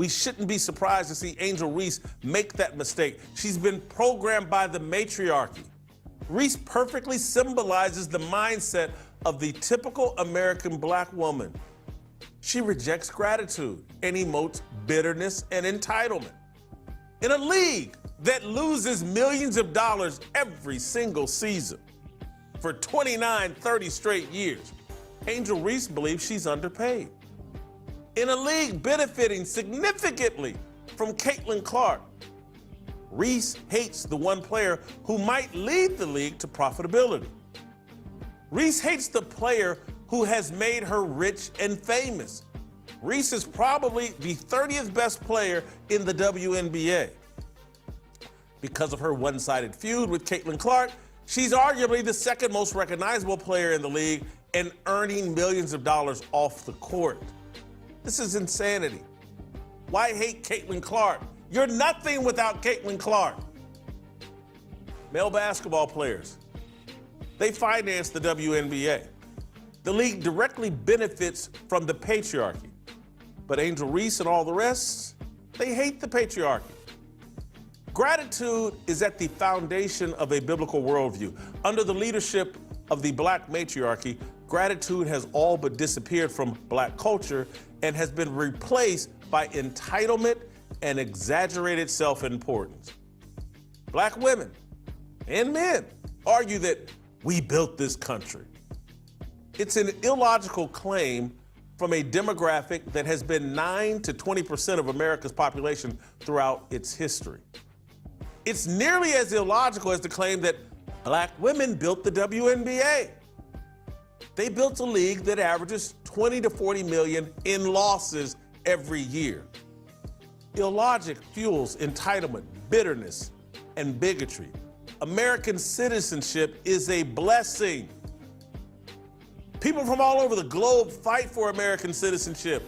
We shouldn't be surprised to see Angel Reese make that mistake. She's been programmed by the matriarchy. Reese perfectly symbolizes the mindset of the typical American black woman. She rejects gratitude and emotes bitterness and entitlement. In a league that loses millions of dollars every single season for 29, 30 straight years, Angel Reese believes she's underpaid. In a league benefiting significantly from Caitlin Clark, Reese hates the one player who might lead the league to profitability. Reese hates the player who has made her rich and famous. Reese is probably the 30th best player in the WNBA. Because of her one-sided feud with Caitlin Clark, she's arguably the second most recognizable player in the league and earning millions of dollars off the court. This is insanity. Why hate Caitlin Clark? You're nothing without Caitlin Clark. Male basketball players, they finance the WNBA. The league directly benefits from the patriarchy. But Angel Reese and all the rest, they hate the patriarchy. Gratitude is at the foundation of a biblical worldview. Under the leadership of the black matriarchy, gratitude has all but disappeared from black culture and has been replaced by entitlement and exaggerated self-importance. Black women and men argue that we built this country. It's an illogical claim from a demographic that has been 9 to 20% of America's population throughout its history. It's nearly as illogical as the claim that black women built the WNBA. They built a league that averages 20 to 40 million in losses every year. Illogic fuels entitlement, bitterness, and bigotry. American citizenship is a blessing. People from all over the globe fight for American citizenship.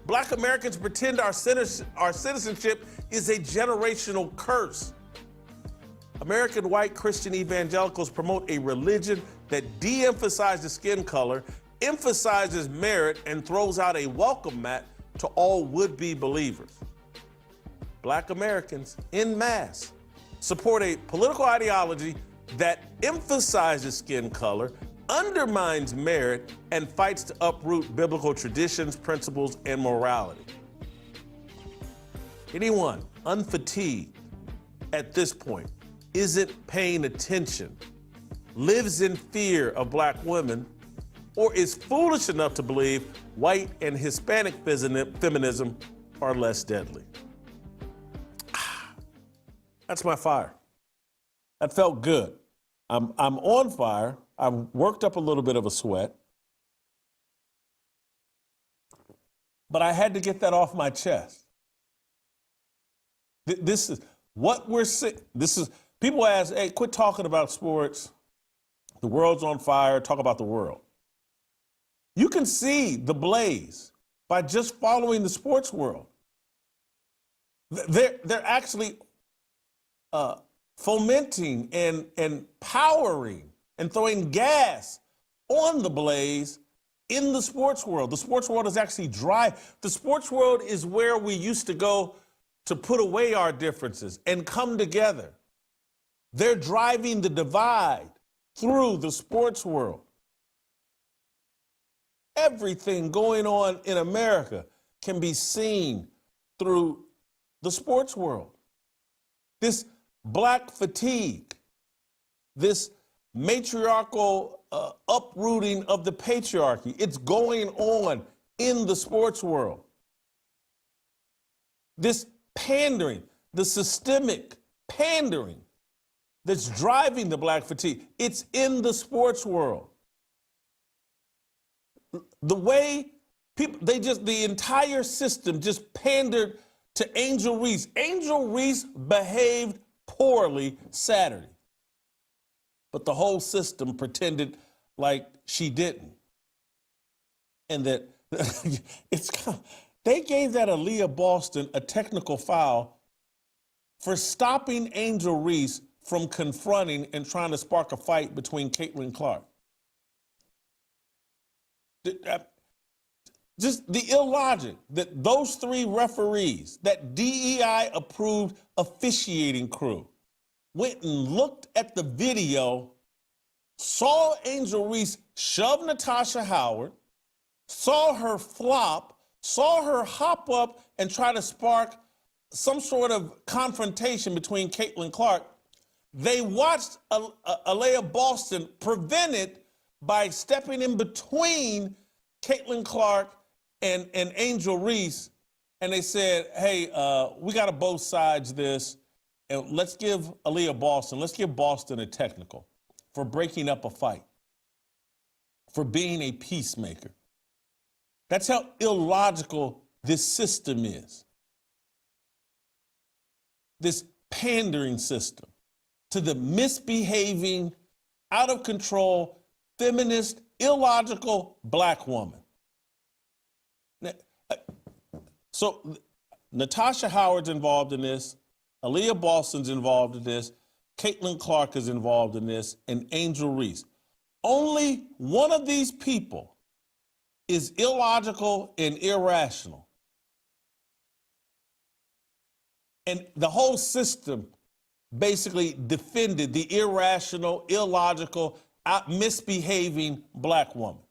Black Americans pretend our citizenship is a generational curse. American white Christian evangelicals promote a religion that de-emphasizes skin color, emphasizes merit, and throws out a welcome mat to all would-be believers. Black Americans, en masse, support a political ideology that emphasizes skin color, undermines merit, and fights to uproot biblical traditions, principles, and morality. Anyone unfatigued at this point isn't paying attention, lives in fear of black women, or is foolish enough to believe white and Hispanic feminism are less deadly. That's my fire. That felt good. I'm on fire. I've worked up a little bit of a sweat, but I had to get that off my chest. This is what we're seeing. People ask, hey, quit talking about sports. The world's on fire. Talk about the world. You can see the blaze by just following the sports world. They're actually fomenting and powering and throwing gas on the blaze in the sports world. The sports world is actually dry. The sports world is where we used to go to put away our differences and come together. They're driving the divide through the sports world. Everything going on in America can be seen through the sports world. This black fatigue, this matriarchal uprooting of the patriarchy, it's going on in the sports world. This pandering, the systemic pandering that's driving the black fatigue, it's in the sports world. The way people, the entire system just pandered to Angel Reese. Angel Reese behaved poorly Saturday, but the whole system pretended like she didn't. And that they gave that Aaliyah Boston a technical foul for stopping Angel Reese from confronting and trying to spark a fight between Caitlin Clark. Just the illogic that those three referees, that DEI approved officiating crew, went and looked at the video, saw Angel Reese shove Natasha Howard, saw her flop, saw her hop up and try to spark some sort of confrontation between Caitlin Clark. They watched Alea Boston prevent it by stepping in between Caitlin Clark and Angel Reese, and they said, hey, we got to both sides this, and let's give Boston a technical for breaking up a fight, for being a peacemaker. That's how illogical this system is. This pandering system to the misbehaving, out of control, feminist, illogical black woman. So Natasha Howard's involved in this, Alea Boston's involved in this, Caitlin Clark is involved in this, and Angel Reese. Only one of these people is illogical and irrational. And the whole system basically defended the irrational, illogical, misbehaving black woman.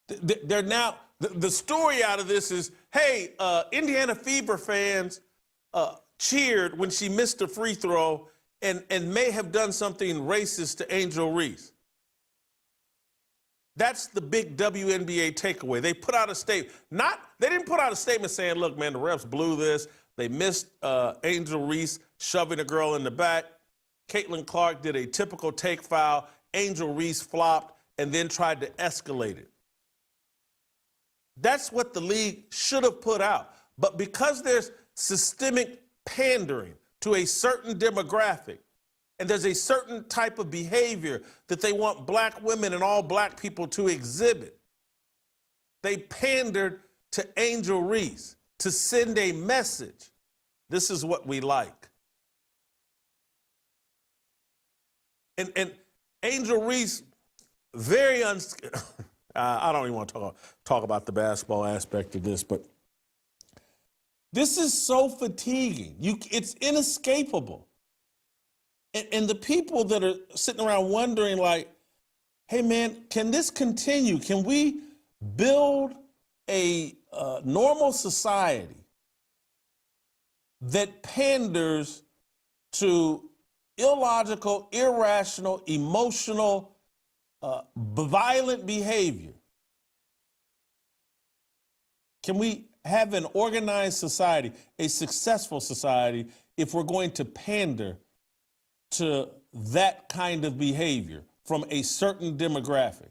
They're now, the story out of this is, hey, Indiana Fever fans cheered when she missed a free throw and may have done something racist to Angel Reese. That's the big WNBA takeaway. They put out a statement. They didn't put out a statement saying, look, man, the refs blew this. They missed Angel Reese shoving a girl in the back. Caitlin Clark did a typical take foul. Angel Reese flopped and then tried to escalate it. That's what the league should have put out. But because there's systemic pandering to a certain demographic, and there's a certain type of behavior that they want black women and all black people to exhibit, they pandered to Angel Reese to send a message. This is what we like. And Angel Reese, very I don't even want to talk about the basketball aspect of this, but this is so fatiguing. It's inescapable. And the people that are sitting around wondering, like, hey, man, can this continue? Can we build a normal society that panders to illogical, irrational, emotional, violent behavior? Can we have an organized society, a successful society, if we're going to pander to that kind of behavior from a certain demographic?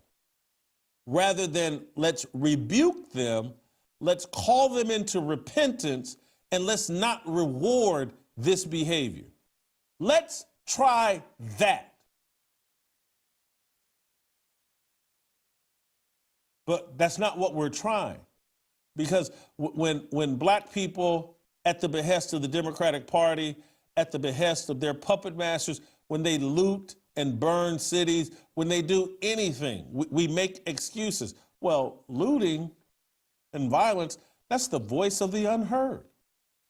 Rather than let's rebuke them, let's call them into repentance, and let's not reward this behavior. Let's try that. But that's not what we're trying. Because when black people, at the behest of the Democratic Party, at the behest of their puppet masters, when they loot and burn cities, when they do anything, we make excuses. Well, looting and violence, that's the voice of the unheard.